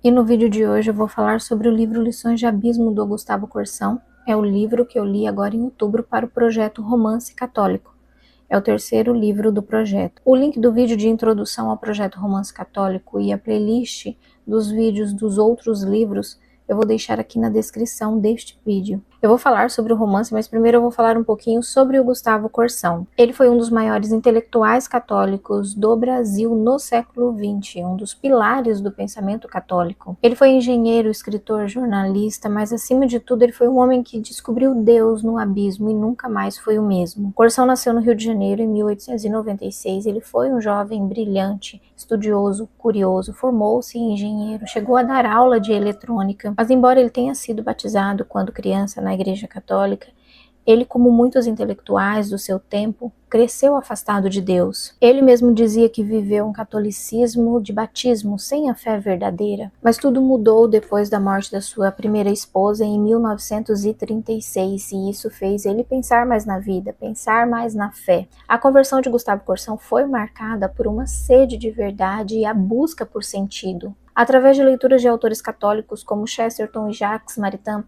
E no vídeo de hoje eu vou falar sobre o livro Lições de Abismo do Gustavo Corsão. É o livro que eu li agora em outubro para o projeto Romance Católico. É o terceiro livro do projeto. O link do vídeo de introdução ao projeto Romance Católico e a playlist dos vídeos dos outros livros eu vou deixar aqui na descrição deste vídeo. Eu vou falar sobre o romance, mas primeiro eu vou falar um pouquinho sobre o Gustavo Corsão. Ele foi um dos maiores intelectuais católicos do Brasil no século XX, um dos pilares do pensamento católico. Ele foi engenheiro, escritor, jornalista, mas acima de tudo ele foi um homem que descobriu Deus no abismo e nunca mais foi o mesmo. Corsão nasceu no Rio de Janeiro em 1896. Ele foi um jovem brilhante, estudioso, curioso, formou-se em engenheiro, chegou a dar aula de eletrônica, mas embora ele tenha sido batizado quando criança na Igreja Católica, ele, como muitos intelectuais do seu tempo, cresceu afastado de Deus. Ele mesmo dizia que viveu um catolicismo de batismo sem a fé verdadeira. Mas tudo mudou depois da morte da sua primeira esposa em 1936, e isso fez ele pensar mais na vida, pensar mais na fé. A conversão de Gustavo Corsão foi marcada por uma sede de verdade e a busca por sentido. Através de leituras de autores católicos como Chesterton e Jacques Maritain,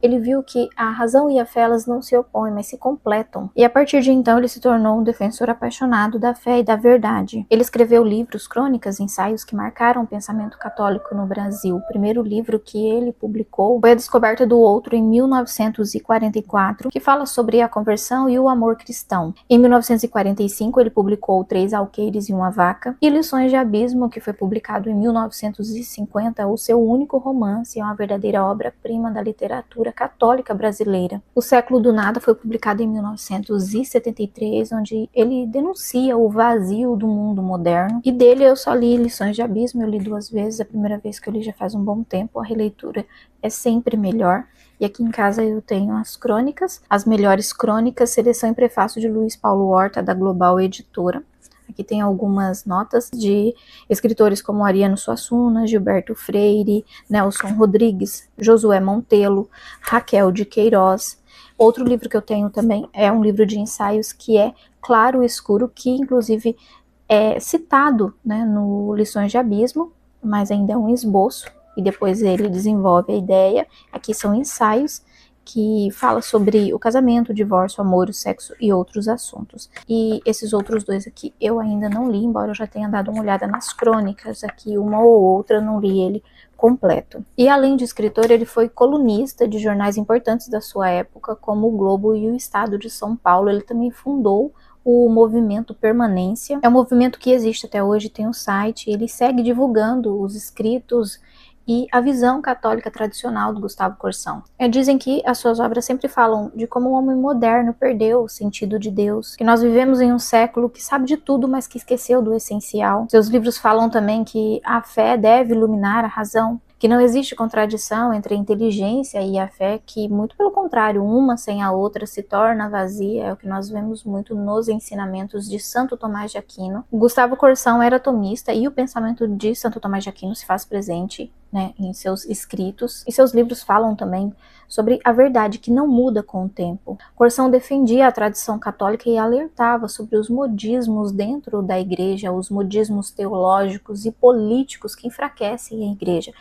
ele viu que a razão e a fé elas não se opõem, mas se completam. E a partir de então ele se tornou um defensor apaixonado da fé e da verdade. Ele escreveu livros, crônicas, ensaios que marcaram o pensamento católico no Brasil. O primeiro livro que ele publicou foi A Descoberta do Outro, em 1944, que fala sobre a conversão e o amor cristão. Em 1945 ele publicou Três Alqueires e uma Vaca, e Lições de Abismo, que foi publicado em 1950, o seu único romance, é uma verdadeira obra-prima da literatura católica brasileira. O Século do Nada foi publicado em 1973, onde ele denuncia o vazio do mundo moderno. E dele eu só li Lições de Abismo, eu li 2 vezes, a primeira vez que eu li já faz um bom tempo, a releitura é sempre melhor. E aqui em casa eu tenho as crônicas, as melhores crônicas, seleção e prefácio de Luiz Paulo Horta, da Global Editora. Aqui tem algumas notas de escritores como Ariano Suassuna, Gilberto Freire, Nelson Rodrigues, Josué Montelo, Raquel de Queiroz. Outro livro que eu tenho também é um livro de ensaios que é Claro e Escuro, que inclusive é citado, no Lições de Abismo, mas ainda é um esboço, e depois ele desenvolve a ideia. Aqui são ensaios que fala sobre o casamento, o divórcio, o amor, o sexo e outros assuntos. E esses outros 2 aqui eu ainda não li, embora eu já tenha dado uma olhada nas crônicas aqui, uma ou outra, não li ele completo. E além de escritor, ele foi colunista de jornais importantes da sua época, como o Globo e o Estado de São Paulo. Ele também fundou o movimento Permanência. É um movimento que existe até hoje, tem um site, ele segue divulgando os escritos e a visão católica tradicional do Gustavo Corsão. Dizem que as suas obras sempre falam de como o homem moderno perdeu o sentido de Deus, que nós vivemos em um século que sabe de tudo, mas que esqueceu do essencial. Seus livros falam também que a fé deve iluminar a razão, que não existe contradição entre a inteligência e a fé, que muito pelo contrário, uma sem a outra se torna vazia, é o que nós vemos muito nos ensinamentos de Santo Tomás de Aquino. Gustavo Corsão era tomista e o pensamento de Santo Tomás de Aquino se faz presente em seus escritos, e seus livros falam também sobre a verdade que não muda com o tempo. Corsão defendia a tradição católica e alertava sobre os modismos dentro da igreja, os modismos teológicos e políticos que enfraquecem a igreja.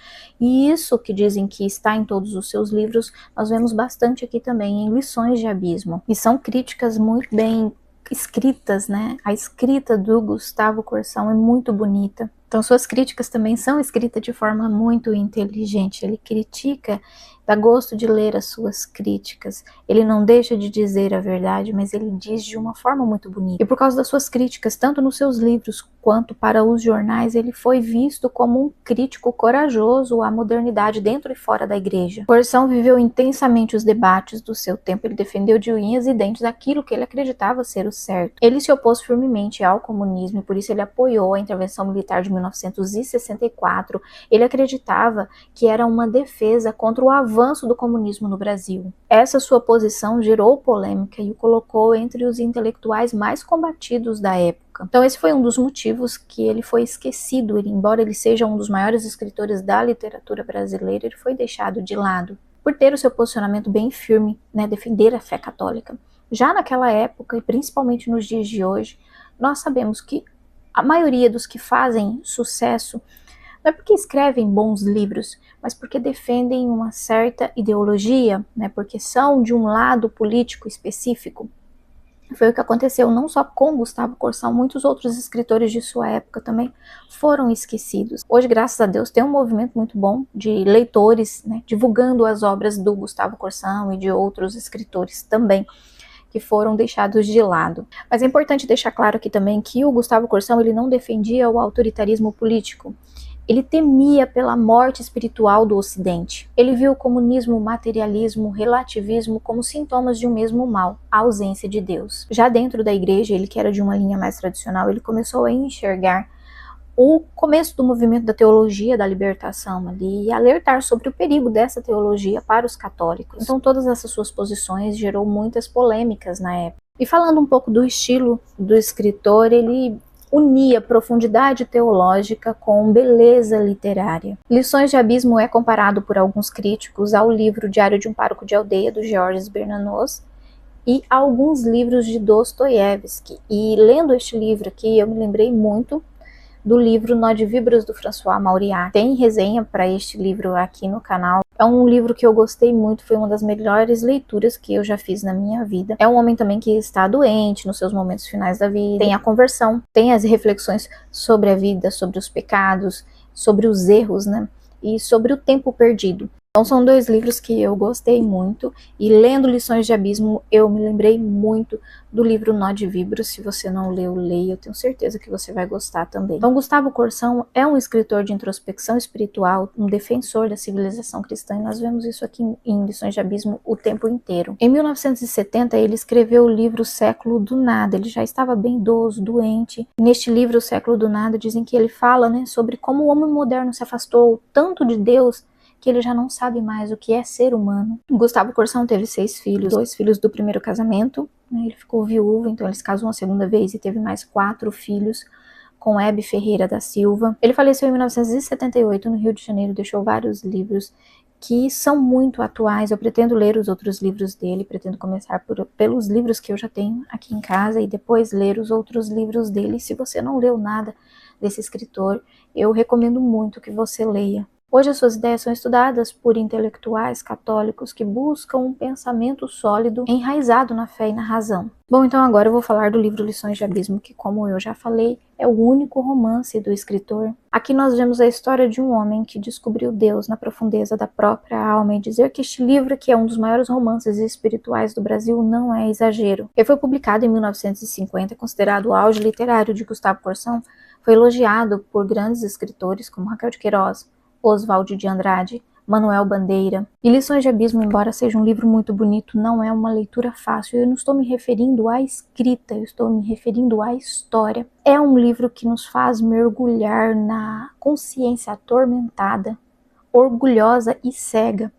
E isso que dizem que está em todos os seus livros, nós vemos bastante aqui também em Lições de Abismo. E são críticas muito bem escritas, A escrita do Gustavo Corsão é muito bonita. Então suas críticas também são escritas de forma muito inteligente. Ele critica, dá gosto de ler as suas críticas. Ele não deixa de dizer a verdade, mas ele diz de uma forma muito bonita. E por causa das suas críticas, tanto nos seus livros quanto para os jornais, ele foi visto como um crítico corajoso à modernidade dentro e fora da igreja. Corsão viveu intensamente os debates do seu tempo. Ele defendeu de unhas e dentes aquilo que ele acreditava ser o certo. Ele se opôs firmemente ao comunismo e por isso ele apoiou a intervenção militar de 1964. Ele acreditava que era uma defesa contra o avanço do comunismo no Brasil. Essa sua posição gerou polêmica e o colocou entre os intelectuais mais combatidos da época. Então esse foi um dos motivos que ele foi esquecido. Embora ele seja um dos maiores escritores da literatura brasileira, ele foi deixado de lado por ter o seu posicionamento bem firme, defender a fé católica. Já naquela época, e principalmente nos dias de hoje, nós sabemos que a maioria dos que fazem sucesso Não é porque escrevem bons livros, mas porque defendem uma certa ideologia, né? Porque são de um lado político específico. Foi o que aconteceu não só com Gustavo Corsão, muitos outros escritores de sua época também foram esquecidos. Hoje, graças a Deus, tem um movimento muito bom de leitores, né, divulgando as obras do Gustavo Corsão e de outros escritores também, que foram deixados de lado. Mas é importante deixar claro aqui também que o Gustavo Corsão ele não defendia o autoritarismo político. Ele temia pela morte espiritual do Ocidente. Ele viu o comunismo, o materialismo, o relativismo como sintomas de um mesmo mal, a ausência de Deus. Já dentro da igreja, ele que era de uma linha mais tradicional, ele começou a enxergar o começo do movimento da teologia da libertação ali e alertar sobre o perigo dessa teologia para os católicos. Então todas essas suas posições gerou muitas polêmicas na época. E falando um pouco do estilo do escritor, ele unia profundidade teológica com beleza literária. Lições de Abismo é comparado por alguns críticos ao livro Diário de um Pároco de Aldeia, do Georges Bernanos, e a alguns livros de Dostoiévski. E lendo este livro aqui, eu me lembrei muito do livro Nó de Víboras, do François Mauriac. Tem resenha para este livro aqui no canal. É um livro que eu gostei muito, foi uma das melhores leituras que eu já fiz na minha vida. É um homem também que está doente nos seus momentos finais da vida. Tem a conversão, tem as reflexões sobre a vida, sobre os pecados, sobre os erros, né? E sobre o tempo perdido. Então são dois livros que eu gostei muito, e lendo Lições de Abismo eu me lembrei muito do livro Nó de Víboras. Se você não leu, leia, eu tenho certeza que você vai gostar também. Então Gustavo Corsão é um escritor de introspecção espiritual, um defensor da civilização cristã, e nós vemos isso aqui em Lições de Abismo o tempo inteiro. Em 1970 ele escreveu o livro Século do Nada, ele já estava bem idoso, doente. E neste livro, O Século do Nada, dizem que ele fala, né, sobre como o homem moderno se afastou tanto de Deus que ele já não sabe mais o que é ser humano. Gustavo Corsão teve 6 filhos, 2 filhos do primeiro casamento, né? Ele ficou viúvo, então ele se casou uma segunda vez e teve mais 4 filhos com Hebe Ferreira da Silva. Ele faleceu em 1978 no Rio de Janeiro, deixou vários livros que são muito atuais. Eu pretendo ler os outros livros dele, pretendo começar pelos livros que eu já tenho aqui em casa e depois ler os outros livros dele. Se você não leu nada desse escritor, eu recomendo muito que você leia. Hoje as suas ideias são estudadas por intelectuais católicos que buscam um pensamento sólido, enraizado na fé e na razão. Bom, então agora eu vou falar do livro Lições de Abismo, que, como eu já falei, é o único romance do escritor. Aqui nós vemos a história de um homem que descobriu Deus na profundeza da própria alma, e dizer que este livro, que é um dos maiores romances espirituais do Brasil, não é exagero. Ele foi publicado em 1950, considerado o auge literário de Gustavo Corsão, foi elogiado por grandes escritores como Raquel de Queiroz, Oswald de Andrade, Manuel Bandeira. E Lições de Abismo, embora seja um livro muito bonito, não é uma leitura fácil. Eu não estou me referindo à escrita, eu estou me referindo à história. É um livro que nos faz mergulhar na consciência atormentada, orgulhosa e cega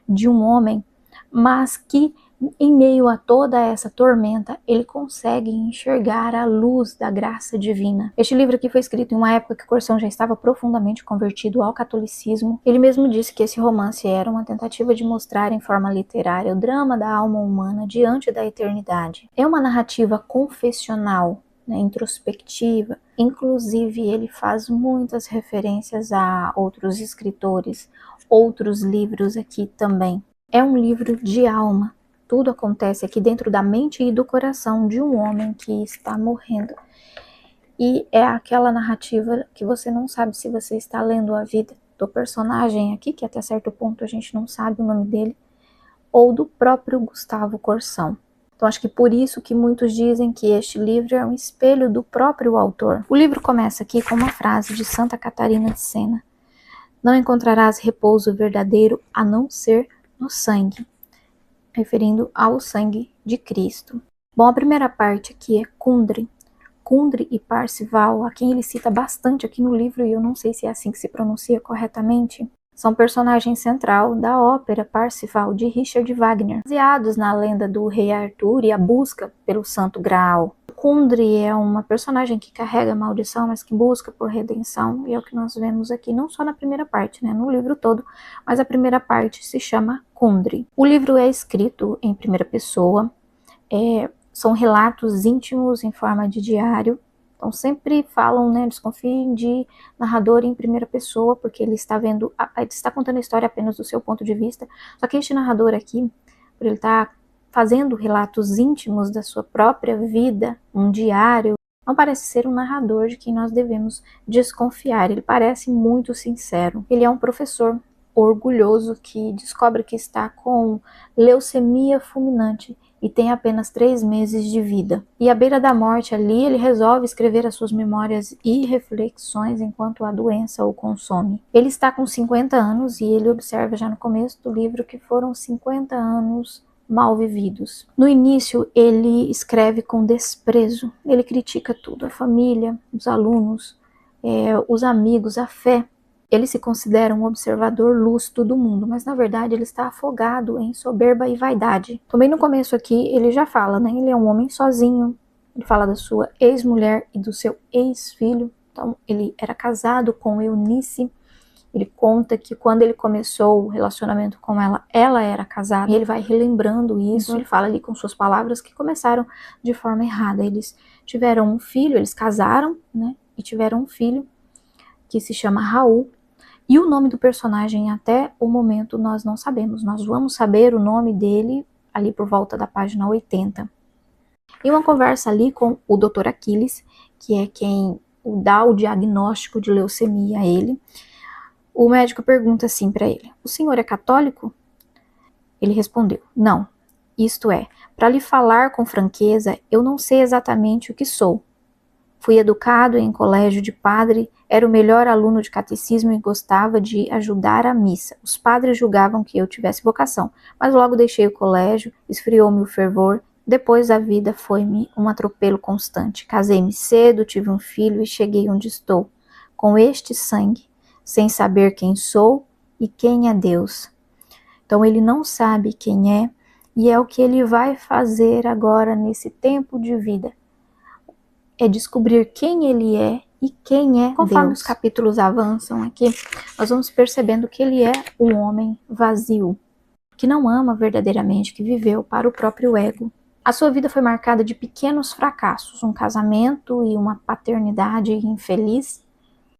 de um homem, mas que, em meio a toda essa tormenta, ele consegue enxergar a luz da graça divina. Este livro aqui foi escrito em uma época que Corsão já estava profundamente convertido ao catolicismo. Ele mesmo disse que esse romance era uma tentativa de mostrar em forma literária o drama da alma humana diante da eternidade. É uma narrativa confessional, né, introspectiva. Inclusive, ele faz muitas referências a outros escritores, outros livros aqui também. É um livro de alma. Tudo acontece aqui dentro da mente e do coração de um homem que está morrendo. E é aquela narrativa que você não sabe se você está lendo a vida do personagem aqui, que até certo ponto a gente não sabe o nome dele, ou do próprio Gustavo Corsão. Então acho que por isso que muitos dizem que este livro é um espelho do próprio autor. O livro começa aqui com uma frase de Santa Catarina de Sena: "Não encontrarás repouso verdadeiro a não ser no sangue", referindo ao sangue de Cristo. Bom, a primeira parte aqui é Kundry. Kundry e Parzival, a quem ele cita bastante aqui no livro, e eu não sei se é assim que se pronuncia corretamente, são personagens central da ópera Parzival de Richard Wagner, baseados na lenda do rei Arthur e a busca pelo Santo Graal. Kundry é uma personagem que carrega maldição, mas que busca por redenção, e é o que nós vemos aqui, não só na primeira parte, né, no livro todo, mas a primeira parte se chama Kundry. O livro é escrito em primeira pessoa, são relatos íntimos em forma de diário, Então sempre falam, né, desconfiem de narrador em primeira pessoa, porque ele está vendo, ele está contando a história apenas do seu ponto de vista. Só que este narrador aqui, por ele estar fazendo relatos íntimos da sua própria vida, um diário, não parece ser um narrador de quem nós devemos desconfiar. Ele parece muito sincero. Ele é um professor orgulhoso que descobre que está com leucemia fulminante e tem apenas 3 meses de vida. E à beira da morte ali, ele resolve escrever as suas memórias e reflexões enquanto a doença o consome. Ele está com 50 anos e ele observa já no começo do livro que foram 50 anos mal vividos. No início, ele escreve com desprezo, ele critica tudo, a família, os alunos, os amigos, a fé. Ele se considera um observador lúcido do mundo, mas na verdade ele está afogado em soberba e vaidade. Também no começo aqui ele já fala, né? Ele é um homem sozinho, ele fala da sua ex-mulher e do seu ex-filho. Então ele era casado com Eunice. Ele conta que quando ele começou o relacionamento com ela, ela era casada. E ele vai relembrando isso. Ele fala ali com suas palavras que começaram de forma errada. Eles tiveram um filho, eles casaram, né? E tiveram um filho que se chama Raul. E o nome do personagem até o momento nós não sabemos. Nós vamos saber o nome dele ali por volta da página 80. E uma conversa ali com o Dr. Aquiles, que é quem dá o diagnóstico de leucemia a ele. O médico pergunta assim para ele: o senhor é católico? Ele respondeu: não. Isto é, para lhe falar com franqueza, eu não sei exatamente o que sou. Fui educado em colégio de padre, era o melhor aluno de catecismo e gostava de ajudar à missa. Os padres julgavam que eu tivesse vocação, mas logo deixei o colégio, esfriou-me o fervor. Depois a vida foi-me um atropelo constante. Casei-me cedo, tive um filho e cheguei onde estou, com este sangue, sem saber quem sou e quem é Deus. Então ele não sabe quem é, e é o que ele vai fazer agora nesse tempo de vida. É descobrir quem ele é e quem é Conforme Deus. Os capítulos avançam aqui, nós vamos percebendo que ele é um homem vazio, que não ama verdadeiramente, que viveu para o próprio ego. A sua vida foi marcada de pequenos fracassos, um casamento e uma paternidade infeliz,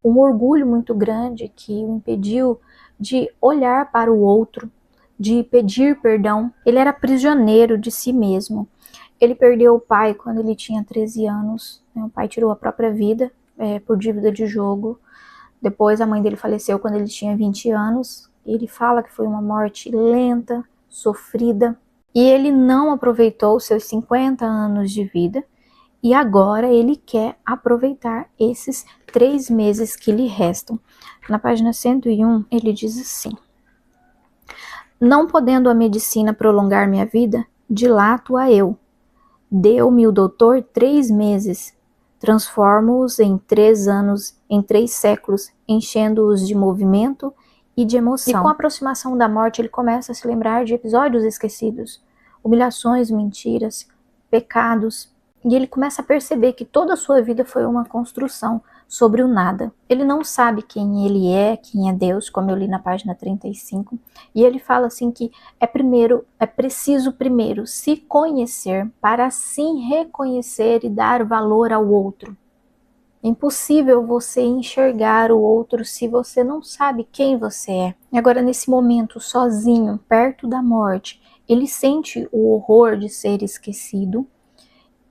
um orgulho muito grande que o impediu de olhar para o outro, de pedir perdão. Ele era prisioneiro de si mesmo. Ele perdeu o pai quando ele tinha 13 anos. O pai tirou a própria vida por dívida de jogo. Depois a mãe dele faleceu quando ele tinha 20 anos. Ele fala que foi uma morte lenta, sofrida. E ele não aproveitou seus 50 anos de vida. E agora ele quer aproveitar esses 3 meses que lhe restam. Na página 101, ele diz assim: não podendo a medicina prolongar minha vida, dilato-a eu. Deu-me o doutor 3 meses. Transformo-os em 3 anos, em 3 séculos, enchendo-os de movimento e de emoção. E com a aproximação da morte, ele começa a se lembrar de episódios esquecidos, humilhações, mentiras, pecados. E ele começa a perceber que toda a sua vida foi uma construção sobre o nada. Ele não sabe quem ele é, quem é Deus, como eu li na página 35. E ele fala assim que é preciso primeiro se conhecer para assim reconhecer e dar valor ao outro. É impossível você enxergar o outro se você não sabe quem você é. E agora, nesse momento, sozinho, perto da morte, ele sente o horror de ser esquecido,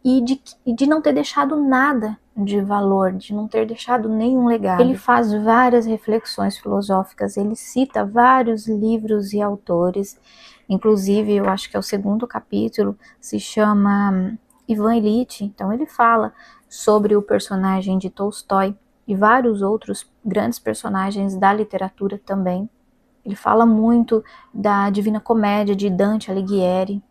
e de não ter deixado nada de valor, de não ter deixado nenhum legado. Ele faz várias reflexões filosóficas, ele cita vários livros e autores, inclusive eu acho que é o 2º capítulo, se chama Ivan Ilitch. Então ele fala sobre o personagem de Tolstói e vários outros grandes personagens da literatura também. Ele fala muito da Divina Comédia de Dante Alighieri,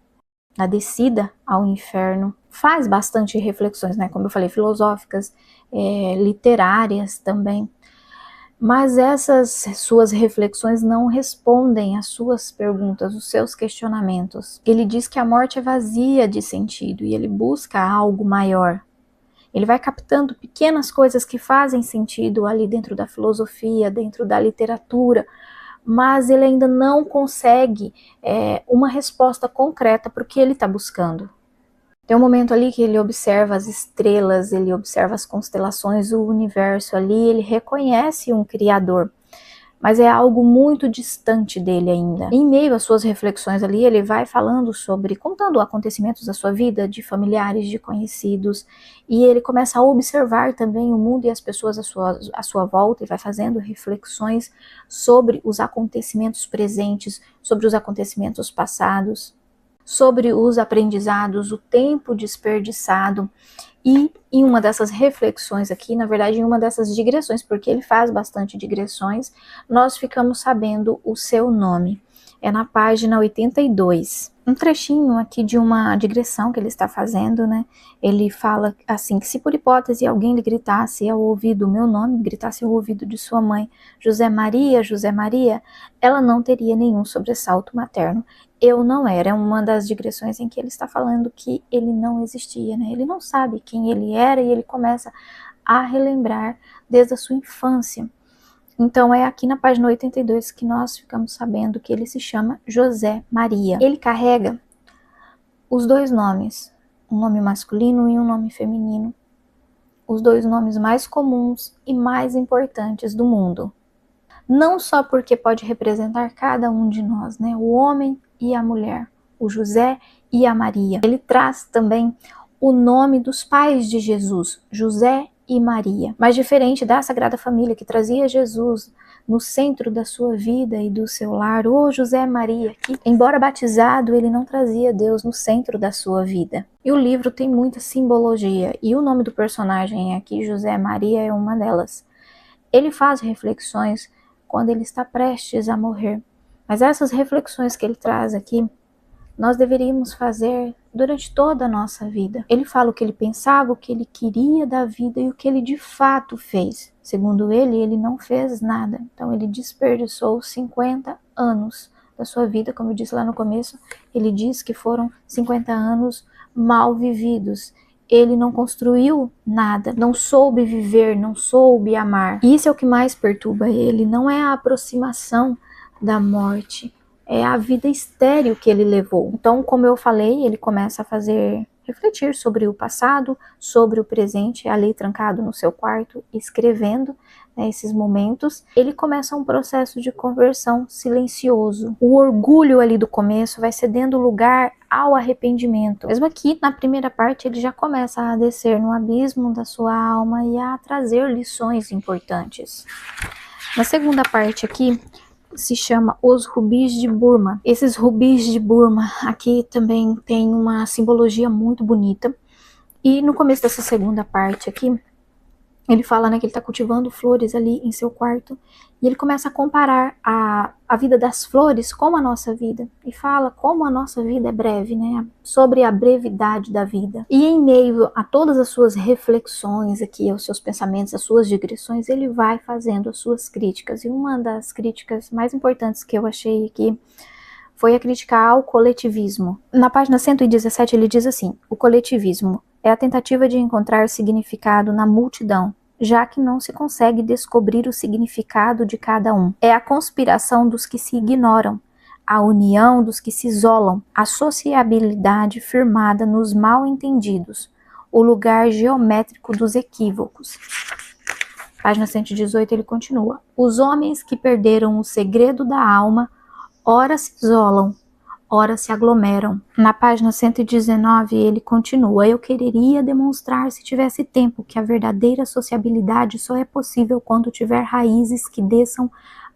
na descida ao inferno. Faz bastante reflexões, né? Como eu falei, filosóficas, literárias também. Mas essas suas reflexões não respondem às suas perguntas, os seus questionamentos. Ele diz que a morte é vazia de sentido e ele busca algo maior. Ele vai captando pequenas coisas que fazem sentido ali dentro da filosofia, dentro da literatura, mas ele ainda não consegue uma resposta concreta para o que ele está buscando. Tem um momento ali que ele observa as estrelas, ele observa as constelações, o universo ali, ele reconhece um criador, mas é algo muito distante dele ainda. Em meio às suas reflexões ali, ele vai falando sobre, contando acontecimentos da sua vida, de familiares, de conhecidos, e ele começa a observar também o mundo e as pessoas à sua volta, e vai fazendo reflexões sobre os acontecimentos presentes, sobre os acontecimentos passados, sobre os aprendizados, o tempo desperdiçado. E em uma dessas reflexões aqui, na verdade em uma dessas digressões, porque ele faz bastante digressões, nós ficamos sabendo o seu nome. É na página 82. Um trechinho aqui de uma digressão que ele está fazendo, né? Ele fala assim, que se por hipótese alguém lhe gritasse ao ouvido o meu nome, gritasse ao ouvido de sua mãe, José Maria, ela não teria nenhum sobressalto materno. Eu não era, é uma das digressões em que ele está falando que ele não existia, né? Ele não sabe quem ele era e ele começa a relembrar desde a sua infância. Então é aqui na página 82 que nós ficamos sabendo que ele se chama José Maria. Ele carrega os dois nomes, um nome masculino e um nome feminino, os dois nomes mais comuns e mais importantes do mundo. Não só porque pode representar cada um de nós, né? O homem e a mulher, o José e a Maria. Ele traz também o nome dos pais de Jesus, José e Maria. Mas diferente da Sagrada Família, que trazia Jesus no centro da sua vida e do seu lar, o José Maria, que, embora batizado, ele não trazia Deus no centro da sua vida. E o livro tem muita simbologia, e o nome do personagem aqui, José Maria, é uma delas. Ele faz reflexões quando ele está prestes a morrer. Mas essas reflexões que ele traz aqui, nós deveríamos fazer durante toda a nossa vida. Ele fala o que ele pensava, o que ele queria da vida e o que ele de fato fez. Segundo ele não fez nada. Então ele desperdiçou 50 anos da sua vida, como eu disse lá no começo, ele diz que foram 50 anos mal vividos. Ele não construiu nada, não soube viver, não soube amar. E isso é o que mais perturba ele, não é a aproximação da morte, é a vida estéril que ele levou. Então, como eu falei, ele começa a refletir sobre o passado, sobre o presente, ali trancado no seu quarto, escrevendo, né, esses momentos. Ele começa um processo de conversão silencioso. O orgulho ali do começo vai cedendo lugar ao arrependimento. Mesmo aqui, na primeira parte, ele já começa a descer no abismo da sua alma e a trazer lições importantes. Na segunda parte aqui, se chama Os Rubis de Burma. Esses rubis de Burma aqui também tem uma simbologia muito bonita. E no começo dessa segunda parte aqui, ele fala, né, que ele está cultivando flores ali em seu quarto. E ele começa a comparar a vida das flores com a nossa vida. E fala como a nossa vida é breve, né? Sobre a brevidade da vida. E em meio a todas as suas reflexões aqui, aos seus pensamentos, as suas digressões, ele vai fazendo as suas críticas. E uma das críticas mais importantes que eu achei aqui foi a crítica ao coletivismo. Na página 117 ele diz assim: o coletivismo é a tentativa de encontrar significado na multidão, já que não se consegue descobrir o significado de cada um. É a conspiração dos que se ignoram, a união dos que se isolam, a sociabilidade firmada nos mal-entendidos, o lugar geométrico dos equívocos. Página 118 ele continua: os homens que perderam o segredo da alma, ora se isolam, ora se aglomeram. Na página 119 ele continua: eu quereria demonstrar, se tivesse tempo, que a verdadeira sociabilidade só é possível quando tiver raízes que desçam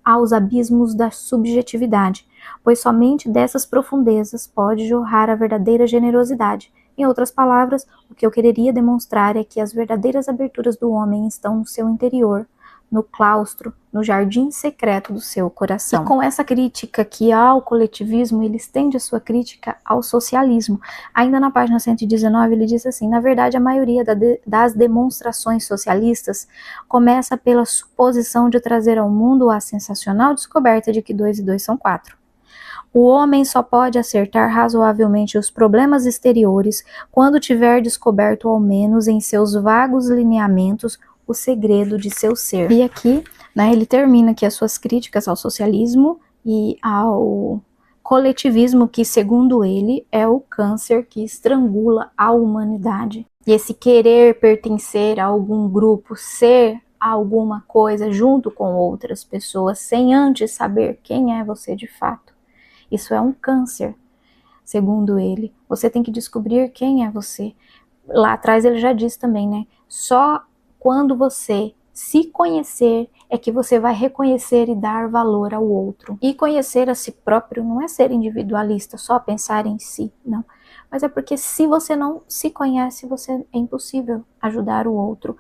aos abismos da subjetividade, pois somente dessas profundezas pode jorrar a verdadeira generosidade. Em outras palavras, o que eu quereria demonstrar é que as verdadeiras aberturas do homem estão no seu interior, no claustro, no jardim secreto do seu coração. E com essa crítica aqui ao coletivismo, ele estende a sua crítica ao socialismo. Ainda na página 119 ele diz assim: na verdade a maioria das demonstrações socialistas começa pela suposição de trazer ao mundo a sensacional descoberta de que 2 e 2 são 4. O homem só pode acertar razoavelmente os problemas exteriores quando tiver descoberto ao menos em seus vagos lineamentos o segredo de seu ser. E aqui, né, ele termina aqui as suas críticas ao socialismo e ao coletivismo que, segundo ele, é o câncer que estrangula a humanidade. E esse querer pertencer a algum grupo, ser alguma coisa junto com outras pessoas, sem antes saber quem é você de fato. Isso é um câncer, segundo ele. Você tem que descobrir quem é você. Lá atrás ele já disse também, né? Só quando você se conhecer é que você vai reconhecer e dar valor ao outro. E conhecer a si próprio não é ser individualista, só pensar em si, não. Mas é porque se você não se conhece, é impossível ajudar o outro.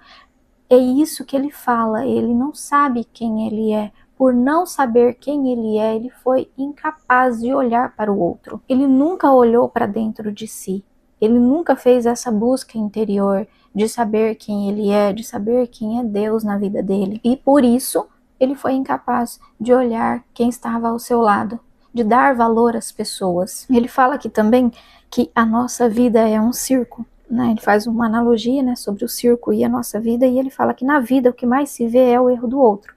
É isso que ele fala, ele não sabe quem ele é. Por não saber quem ele é, ele foi incapaz de olhar para o outro. Ele nunca olhou para dentro de si. Ele nunca fez essa busca interior de saber quem ele é, de saber quem é Deus na vida dele. E por isso, ele foi incapaz de olhar quem estava ao seu lado, de dar valor às pessoas. Ele fala aqui também que a nossa vida é um circo. Ele faz uma analogia, né, sobre o circo e a nossa vida, e ele fala que na vida o que mais se vê é o erro do outro.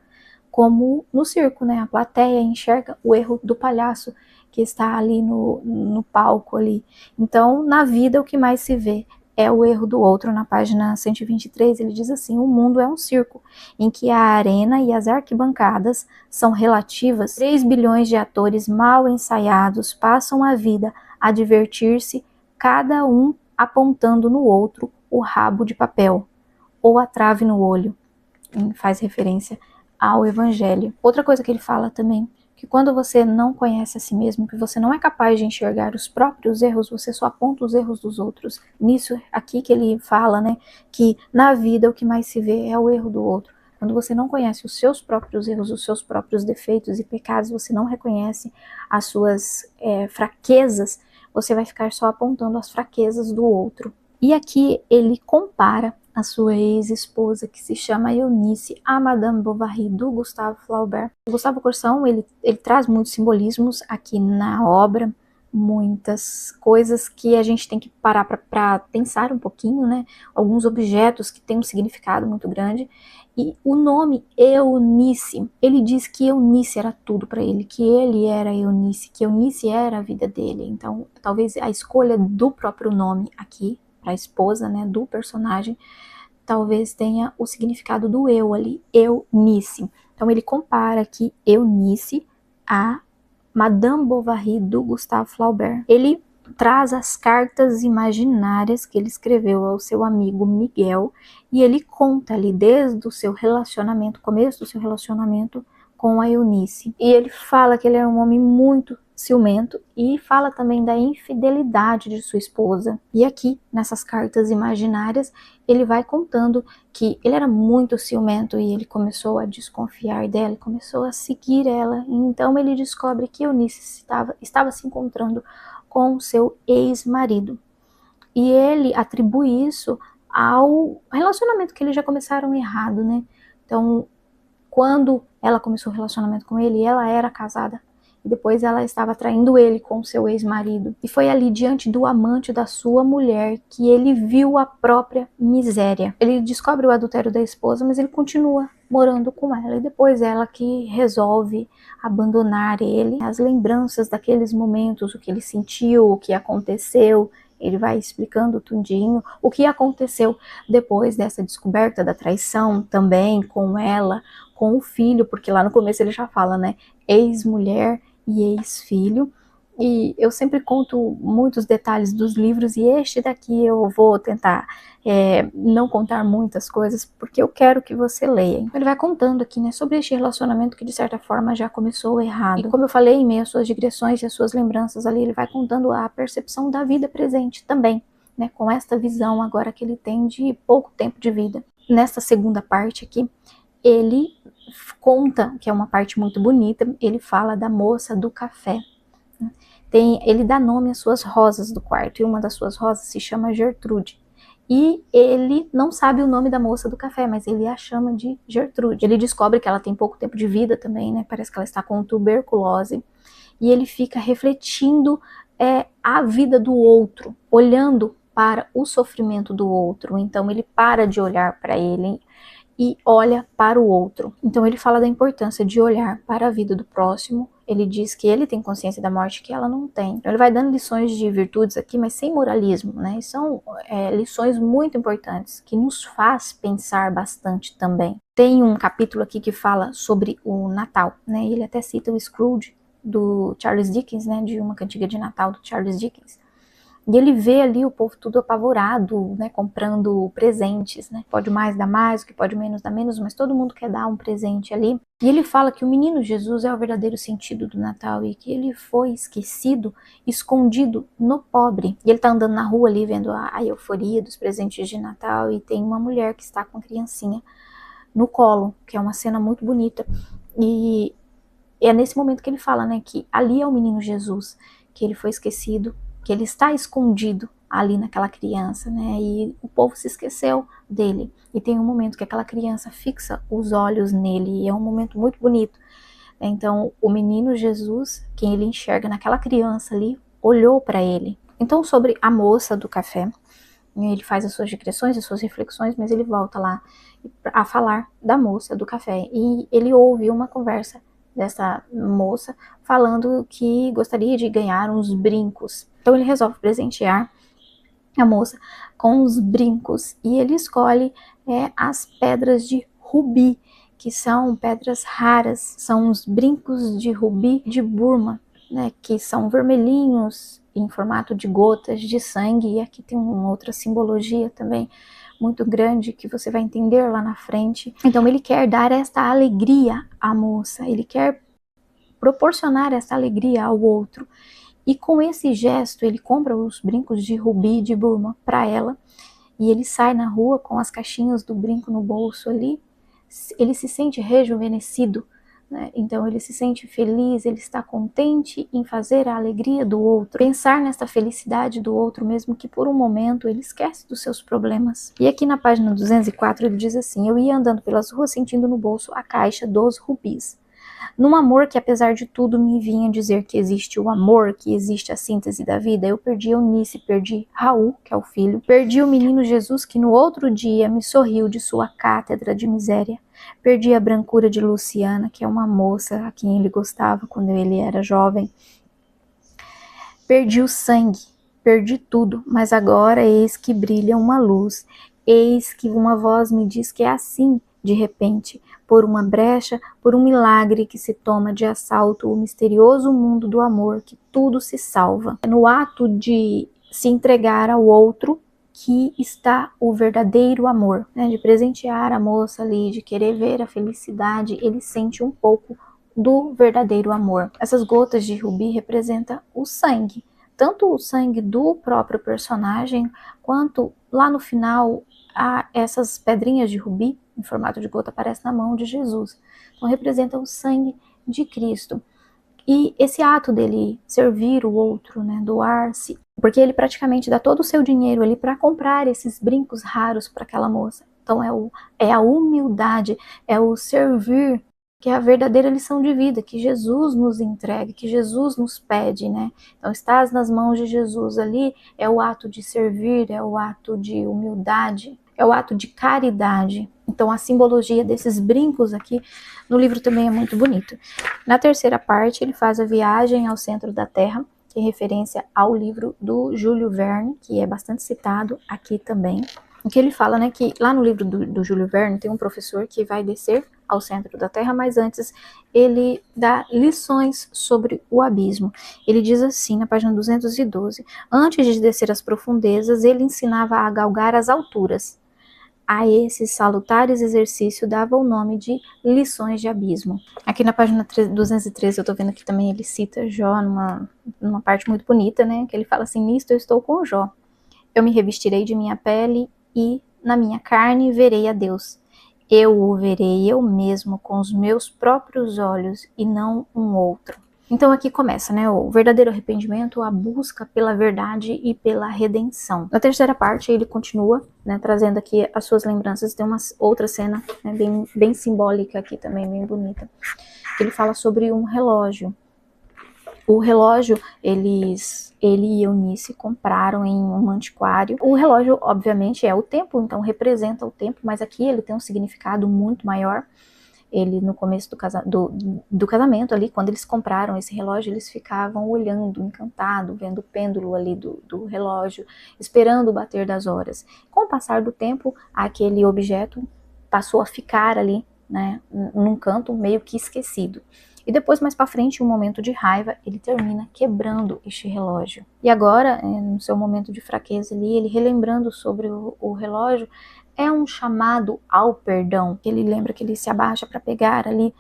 Como no circo, né, a plateia enxerga o erro do palhaço que está ali no palco ali. Então, na vida o que mais se vê é o erro do outro. Na página 123 ele diz assim: o mundo é um circo, em que a arena e as arquibancadas são relativas. 3 bilhões de atores mal ensaiados passam a vida a divertir-se, cada um apontando no outro o rabo de papel, ou a trave no olho. Faz referência ao evangelho. Outra coisa que ele fala também, que quando você não conhece a si mesmo, que você não é capaz de enxergar os próprios erros, você só aponta os erros dos outros. Nisso aqui que ele fala, né, que na vida o que mais se vê é o erro do outro. Quando você não conhece os seus próprios erros, os seus próprios defeitos e pecados, você não reconhece as suas fraquezas, você vai ficar só apontando as fraquezas do outro. E aqui ele compara a sua ex-esposa, que se chama Eunice, a Madame Bovary, do Gustave Flaubert. O Gustavo Corsão, ele traz muitos simbolismos aqui na obra, muitas coisas que a gente tem que parar para pensar um pouquinho, né? Alguns objetos que têm um significado muito grande. E o nome Eunice, ele diz que Eunice era tudo para ele, que ele era Eunice, que Eunice era a vida dele. Então, talvez a escolha do próprio nome aqui, para a esposa, né, do personagem, talvez tenha o significado do eu ali, Eunice. Então ele compara aqui Eunice a Madame Bovary do Gustave Flaubert. Ele traz as cartas imaginárias que ele escreveu ao seu amigo Miguel e ele conta ali desde o seu relacionamento, começo do seu relacionamento com a Eunice. E ele fala que ele era um homem muito ciumento e fala também da infidelidade de sua esposa. E aqui, nessas cartas imaginárias, ele vai contando que ele era muito ciumento e ele começou a desconfiar dela, começou a seguir ela. E então ele descobre que Eunice estava se encontrando com seu ex-marido. E ele atribui isso ao relacionamento que eles já começaram errado, né? Então, quando ela começou o relacionamento com ele, ela era casada. E depois ela estava traindo ele com seu ex-marido. E foi ali diante do amante da sua mulher que ele viu a própria miséria. Ele descobre o adultério da esposa, mas ele continua morando com ela. E depois ela que resolve abandonar ele. As lembranças daqueles momentos, o que ele sentiu, o que aconteceu. Ele vai explicando tudinho o que aconteceu depois dessa descoberta da traição também com ela, com o filho, porque lá no começo ele já fala, né, ex-mulher e ex-filho. E eu sempre conto muitos detalhes dos livros e este daqui eu vou tentar não contar muitas coisas porque eu quero que você leia. Então, ele vai contando aqui, né, sobre este relacionamento que de certa forma já começou errado. E como eu falei, em meio às suas digressões e às suas lembranças ali, ele vai contando a percepção da vida presente também, né, com esta visão agora que ele tem de pouco tempo de vida. Nesta segunda parte aqui, ele conta, que é uma parte muito bonita, ele fala da moça do café. Ele dá nome às suas rosas do quarto, e uma das suas rosas se chama Gertrude. E ele não sabe o nome da moça do café, mas ele a chama de Gertrude. Ele descobre que ela tem pouco tempo de vida também, né? Parece que ela está com tuberculose. E ele fica refletindo a vida do outro, olhando para o sofrimento do outro. Então ele para de olhar para ele e olha para o outro. Então ele fala da importância de olhar para a vida do próximo ele diz que ele tem consciência da morte que ela não tem. Então ele vai dando lições de virtudes aqui, mas sem moralismo, né? E são lições muito importantes, que nos faz pensar bastante também. Tem um capítulo aqui que fala sobre o Natal, né? E ele até cita o Scrooge, do Charles Dickens, né? De uma cantiga de Natal do Charles Dickens. E ele vê ali o povo tudo apavorado, né, comprando presentes, né, pode mais dar mais, o que pode menos dar menos, mas todo mundo quer dar um presente ali. E ele fala que o menino Jesus é o verdadeiro sentido do Natal e que ele foi esquecido, escondido no pobre. E ele tá andando na rua ali vendo a euforia dos presentes de Natal e tem uma mulher que está com a criancinha no colo, que é uma cena muito bonita. E é nesse momento que ele fala, né, que ali é o menino Jesus, que ele foi esquecido, que ele está escondido ali naquela criança, né? E o povo se esqueceu dele. E tem um momento que aquela criança fixa os olhos nele, e é um momento muito bonito. Então, o menino Jesus, quem ele enxerga naquela criança ali, olhou para ele. Então, sobre a moça do café, ele faz as suas digressões, as suas reflexões, mas ele volta lá a falar da moça do café. E ele ouve uma conversa dessa moça falando que gostaria de ganhar uns brincos. Então ele resolve presentear a moça com os brincos e ele escolhe as pedras de rubi, que são pedras raras, são os brincos de rubi de Burma, né, que são vermelhinhos em formato de gotas de sangue. E aqui tem uma outra simbologia também muito grande que você vai entender lá na frente. Então ele quer dar esta alegria à moça, ele quer proporcionar essa alegria ao outro. E com esse gesto ele compra os brincos de rubi de Burma para ela e ele sai na rua com as caixinhas do brinco no bolso ali. Ele se sente rejuvenescido, né? Então ele se sente feliz, ele está contente em fazer a alegria do outro, pensar nessa felicidade do outro, mesmo que por um momento ele esquece dos seus problemas. E aqui na página 204 ele diz assim: eu ia andando pelas ruas sentindo no bolso a caixa dos rubis. Num amor que, apesar de tudo, me vinha dizer que existe o amor, que existe a síntese da vida, eu perdi Eunice, perdi Raul, que é o filho, perdi o menino Jesus, que no outro dia me sorriu de sua cátedra de miséria, perdi a brancura de Luciana, que é uma moça a quem ele gostava quando ele era jovem, perdi o sangue, perdi tudo, mas agora eis que brilha uma luz, eis que uma voz me diz que é assim, de repente, por uma brecha, por um milagre que se toma de assalto o misterioso mundo do amor, que tudo se salva. É no ato de se entregar ao outro que está o verdadeiro amor, né? De presentear a moça ali, de querer ver a felicidade, ele sente um pouco do verdadeiro amor. Essas gotas de rubi representam o sangue, tanto o sangue do próprio personagem, quanto lá no final, essas pedrinhas de rubi em formato de gota aparece na mão de Jesus. Então representa o sangue de Cristo. E esse ato dele servir o outro, né, doar-se, porque ele praticamente dá todo o seu dinheiro ali para comprar esses brincos raros para aquela moça. Então é a humildade, é o servir, que é a verdadeira lição de vida, que Jesus nos entrega, que Jesus nos pede, né? Então estás nas mãos de Jesus ali, é o ato de servir, é o ato de humildade, é o ato de caridade. Então a simbologia desses brincos aqui no livro também é muito bonito. Na terceira parte ele faz a viagem ao centro da Terra, que é referência ao livro do Júlio Verne, que é bastante citado aqui também. O que ele fala, né, que lá no livro do Júlio Verne tem um professor que vai descer ao centro da Terra, mas antes ele dá lições sobre o abismo. Ele diz assim, na página 212, antes de descer às profundezas, ele ensinava a galgar as alturas. A esses salutares exercícios dava o nome de lições de abismo. Aqui na página 213 eu tô vendo que também ele cita Jó numa parte muito bonita, né, que ele fala assim, nisto eu estou com Jó. Eu me revestirei de minha pele e na minha carne verei a Deus. Eu o verei eu mesmo com os meus próprios olhos e não um outro. Então aqui começa, né, o verdadeiro arrependimento, a busca pela verdade e pela redenção. Na terceira parte ele continua, né, trazendo aqui as suas lembranças. Tem uma outra cena, né, bem simbólica aqui também, bem bonita. Ele fala sobre um relógio. O relógio, ele e Eunice compraram em um antiquário. O relógio, obviamente, é o tempo, então representa o tempo, mas aqui ele tem um significado muito maior. ele no começo do casamento ali, quando eles compraram esse relógio, eles ficavam olhando, encantado, vendo o pêndulo ali do relógio, esperando o bater das horas. Com o passar do tempo, aquele objeto passou a ficar ali, né, num canto meio que esquecido. E depois, mais para frente, um momento de raiva, ele termina quebrando este relógio. E agora, no seu momento de fraqueza ali, ele relembrando sobre o relógio, é um chamado ao perdão. Ele lembra que ele se abaixa para pegar ali,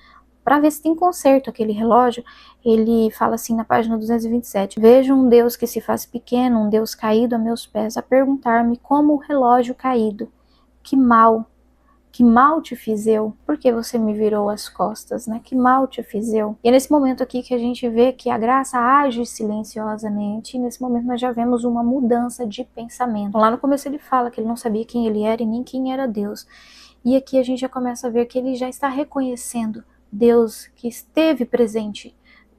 para ver se tem conserto aquele relógio. Ele fala assim na página 227, vejo um Deus que se faz pequeno, um Deus caído a meus pés, a perguntar-me como o relógio caído. Que mal te fiz eu? Por que você me virou as costas, né? Que mal te fiz eu? E é nesse momento aqui que a gente vê que a graça age silenciosamente, e nesse momento nós já vemos uma mudança de pensamento. Lá no começo ele fala que ele não sabia quem ele era e nem quem era Deus. E aqui a gente já começa a ver que ele já está reconhecendo Deus que esteve presente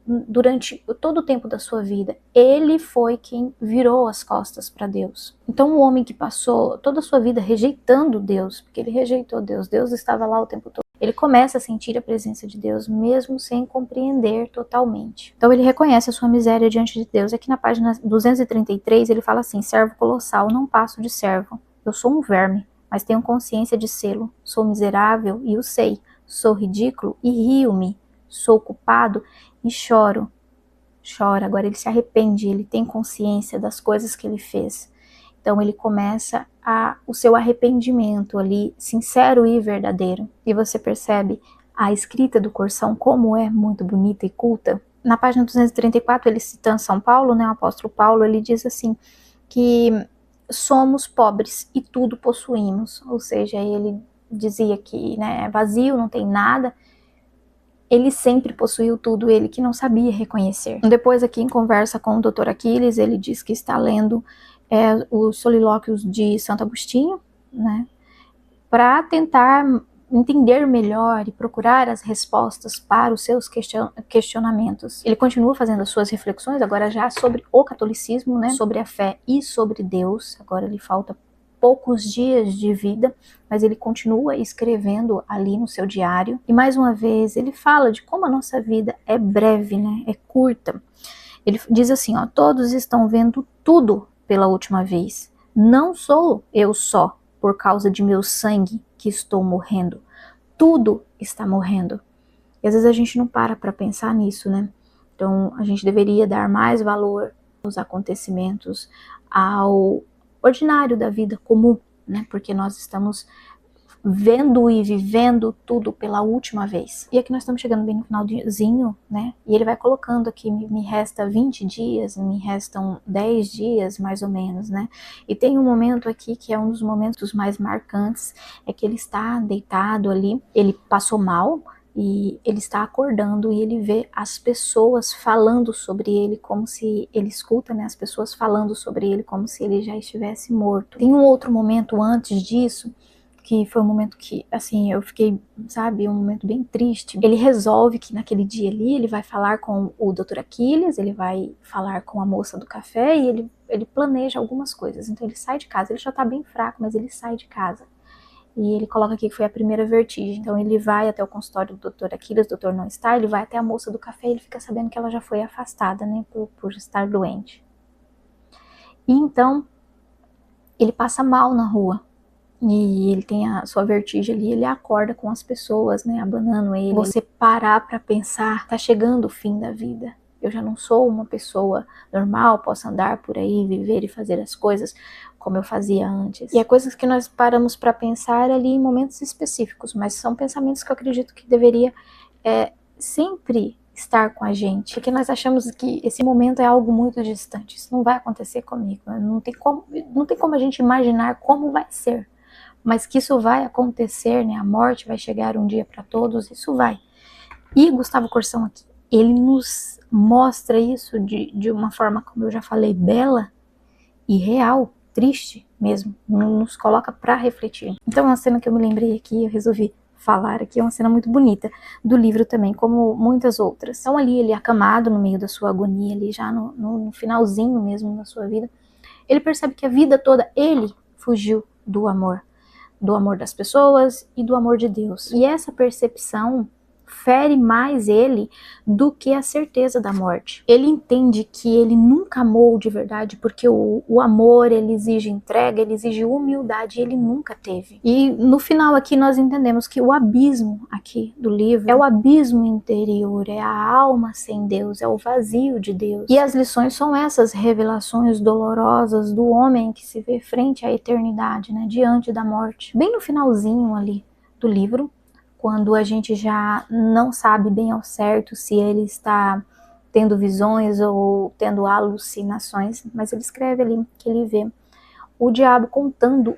durante todo o tempo da sua vida. Ele foi quem virou as costas para Deus. Então o homem que passou toda a sua vida rejeitando Deus, porque ele rejeitou Deus, Deus estava lá o tempo todo, ele começa a sentir a presença de Deus, mesmo sem compreender totalmente. Então ele reconhece a sua miséria diante de Deus. Aqui na página 233 ele fala assim, servo colossal, não passo de servo, eu sou um verme, mas tenho consciência de sê-lo, sou miserável e o sei, sou ridículo e rio-me, sou culpado e choro. Chora, agora ele se arrepende, ele tem consciência das coisas que ele fez. Então ele começa o seu arrependimento ali, sincero e verdadeiro. E você percebe a escrita do Corsão como é muito bonita e culta. Na página 234, ele citando São Paulo, né, o apóstolo Paulo, ele diz assim, que somos pobres e tudo possuímos. Ou seja, ele dizia que, né, é vazio, não tem nada. Ele sempre possuiu tudo, ele que não sabia reconhecer. Depois aqui em conversa com o Dr. Aquiles, ele diz que está lendo os Solilóquios de Santo Agostinho, né, para tentar entender melhor e procurar as respostas para os seus questionamentos. Ele continua fazendo as suas reflexões, agora já sobre o catolicismo, né, sobre a fé e sobre Deus. Agora ele falta poucos dias de vida, mas ele continua escrevendo ali no seu diário. E mais uma vez ele fala de como a nossa vida é breve, né? É curta. Ele diz assim, ó, todos estão vendo tudo pela última vez. Não sou eu só, por causa de meu sangue, que estou morrendo. Tudo está morrendo. E às vezes a gente não para pensar nisso, né? Então a gente deveria dar mais valor aos acontecimentos, ao ordinário da vida comum, né? Porque nós estamos vendo e vivendo tudo pela última vez. E aqui nós estamos chegando bem no finalzinho, né? E ele vai colocando aqui, me resta 20 dias, me restam 10 dias, mais ou menos, né? E tem um momento aqui que é um dos momentos mais marcantes, é que ele está deitado ali, ele passou mal, e ele está acordando e ele vê as pessoas falando sobre ele como se ele escuta, né, as pessoas falando sobre ele como se ele já estivesse morto. Tem um outro momento antes disso, que foi um momento que, assim, eu fiquei, sabe, um momento bem triste. Ele resolve que naquele dia ali ele vai falar com o Dr. Aquiles, ele vai falar com a moça do café e ele planeja algumas coisas. Então ele sai de casa, ele já tá bem fraco, mas ele sai de casa. E ele coloca aqui que foi a primeira vertigem. Então ele vai até o consultório do Dr. Aquiles, o doutor não está, ele vai até a moça do café e ele fica sabendo que ela já foi afastada, né, por estar doente. E então ele passa mal na rua. E ele tem a sua vertigem ali, ele acorda com as pessoas, né, abanando ele. Você parar pra pensar, tá chegando o fim da vida. Eu já não sou uma pessoa normal, posso andar por aí, viver e fazer as coisas como eu fazia antes. E é coisas que nós paramos para pensar ali em momentos específicos, mas são pensamentos que eu acredito que deveria sempre estar com a gente, porque nós achamos que esse momento é algo muito distante, isso não vai acontecer comigo, não tem como a gente imaginar como vai ser, mas que isso vai acontecer, né? A morte vai chegar um dia para todos, isso vai. E Gustavo Corsão aqui, ele nos mostra isso de uma forma, como eu já falei, bela e real, triste mesmo, nos coloca para refletir. Então, uma cena que eu me lembrei aqui, eu resolvi falar aqui, é uma cena muito bonita do livro também, como muitas outras. Então ali ele acamado no meio da sua agonia, ali já no finalzinho mesmo da sua vida, ele percebe que a vida toda ele fugiu do amor. do amor das pessoas e do amor de Deus. E essa percepção fere mais ele do que a certeza da morte. Ele entende que ele nunca amou de verdade, porque o amor, ele exige entrega, ele exige humildade, e ele nunca teve. E no final aqui nós entendemos que o abismo aqui do livro é o abismo interior, é a alma sem Deus, é o vazio de Deus. E as lições são essas revelações dolorosas do homem que se vê frente à eternidade, né, diante da morte. Bem no finalzinho ali do livro, quando a gente já não sabe bem ao certo se ele está tendo visões ou tendo alucinações, mas ele escreve ali que ele vê o diabo contando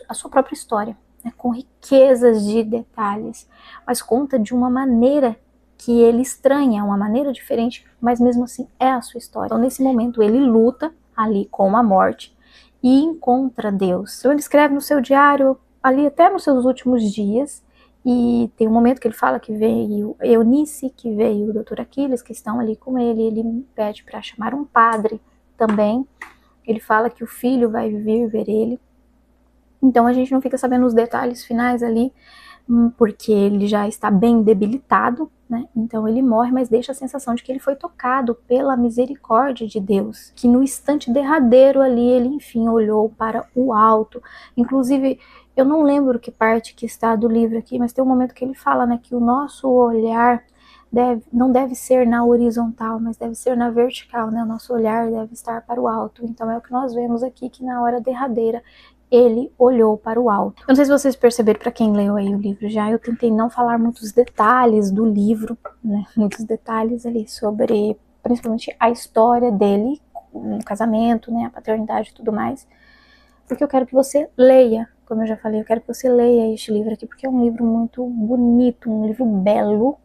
a sua própria história, né, com riquezas de detalhes, mas conta de uma maneira que ele estranha, uma maneira diferente, mas mesmo assim é a sua história. Então nesse momento ele luta ali com a morte e encontra Deus. Então ele escreve no seu diário, ali até nos seus últimos dias, e tem um momento que ele fala que veio Eunice, que veio o Dr. Aquiles, que estão ali com ele pede para chamar um padre também. Ele fala que o filho vai vir ver ele. Então a gente não fica sabendo os detalhes finais ali, porque ele já está bem debilitado, né? Então ele morre, mas deixa a sensação de que ele foi tocado pela misericórdia de Deus, que no instante derradeiro ali ele enfim olhou para o alto. Inclusive, eu não lembro que parte que está do livro aqui, mas tem um momento que ele fala, né, que o nosso olhar não deve ser na horizontal, mas deve ser na vertical, né? O nosso olhar deve estar para o alto. Então é o que nós vemos aqui, que na hora derradeira ele olhou para o alto. Eu não sei se vocês perceberam, para quem leu aí o livro já, eu tentei não falar muitos detalhes do livro, né? Muitos detalhes ali sobre, principalmente, a história dele, no casamento, né? A paternidade e tudo mais, porque eu quero que você leia, como eu já falei, eu quero que você leia este livro aqui, porque é um livro muito bonito, um livro belo,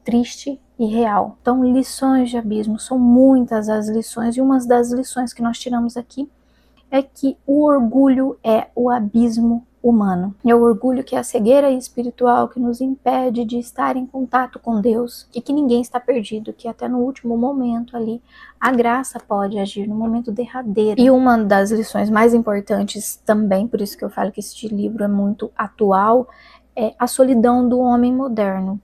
triste e real. Então, lições de abismo, são muitas as lições, e uma das lições que nós tiramos aqui é que o orgulho é o abismo humano. É o orgulho que é a cegueira espiritual que nos impede de estar em contato com Deus, e que ninguém está perdido, que até no último momento ali a graça pode agir, no momento derradeiro. E uma das lições mais importantes também, por isso que eu falo que este livro é muito atual, é a solidão do homem moderno.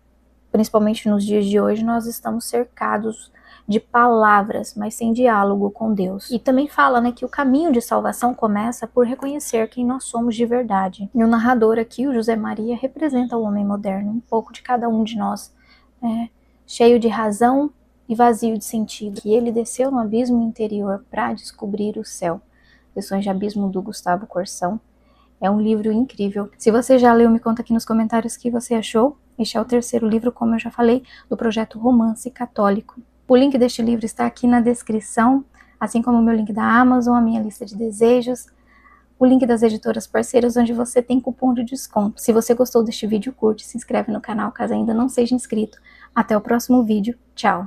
Principalmente nos dias de hoje, nós estamos cercados de palavras, mas sem diálogo com Deus. E também fala, né, que o caminho de salvação começa por reconhecer quem nós somos de verdade. E o narrador aqui, o José Maria, representa o homem moderno, um pouco de cada um de nós, cheio de razão e vazio de sentido. Que ele desceu no abismo interior para descobrir o céu. Lições de Abismo, do Gustavo Corsão. É um livro incrível. Se você já leu, me conta aqui nos comentários o que você achou. Este é o terceiro livro, como eu já falei, do projeto Romance Católico. O link deste livro está aqui na descrição, assim como o meu link da Amazon, a minha lista de desejos, o link das editoras parceiras, onde você tem cupom de desconto. Se você gostou deste vídeo, curte, se inscreve no canal caso ainda não seja inscrito. Até o próximo vídeo. Tchau!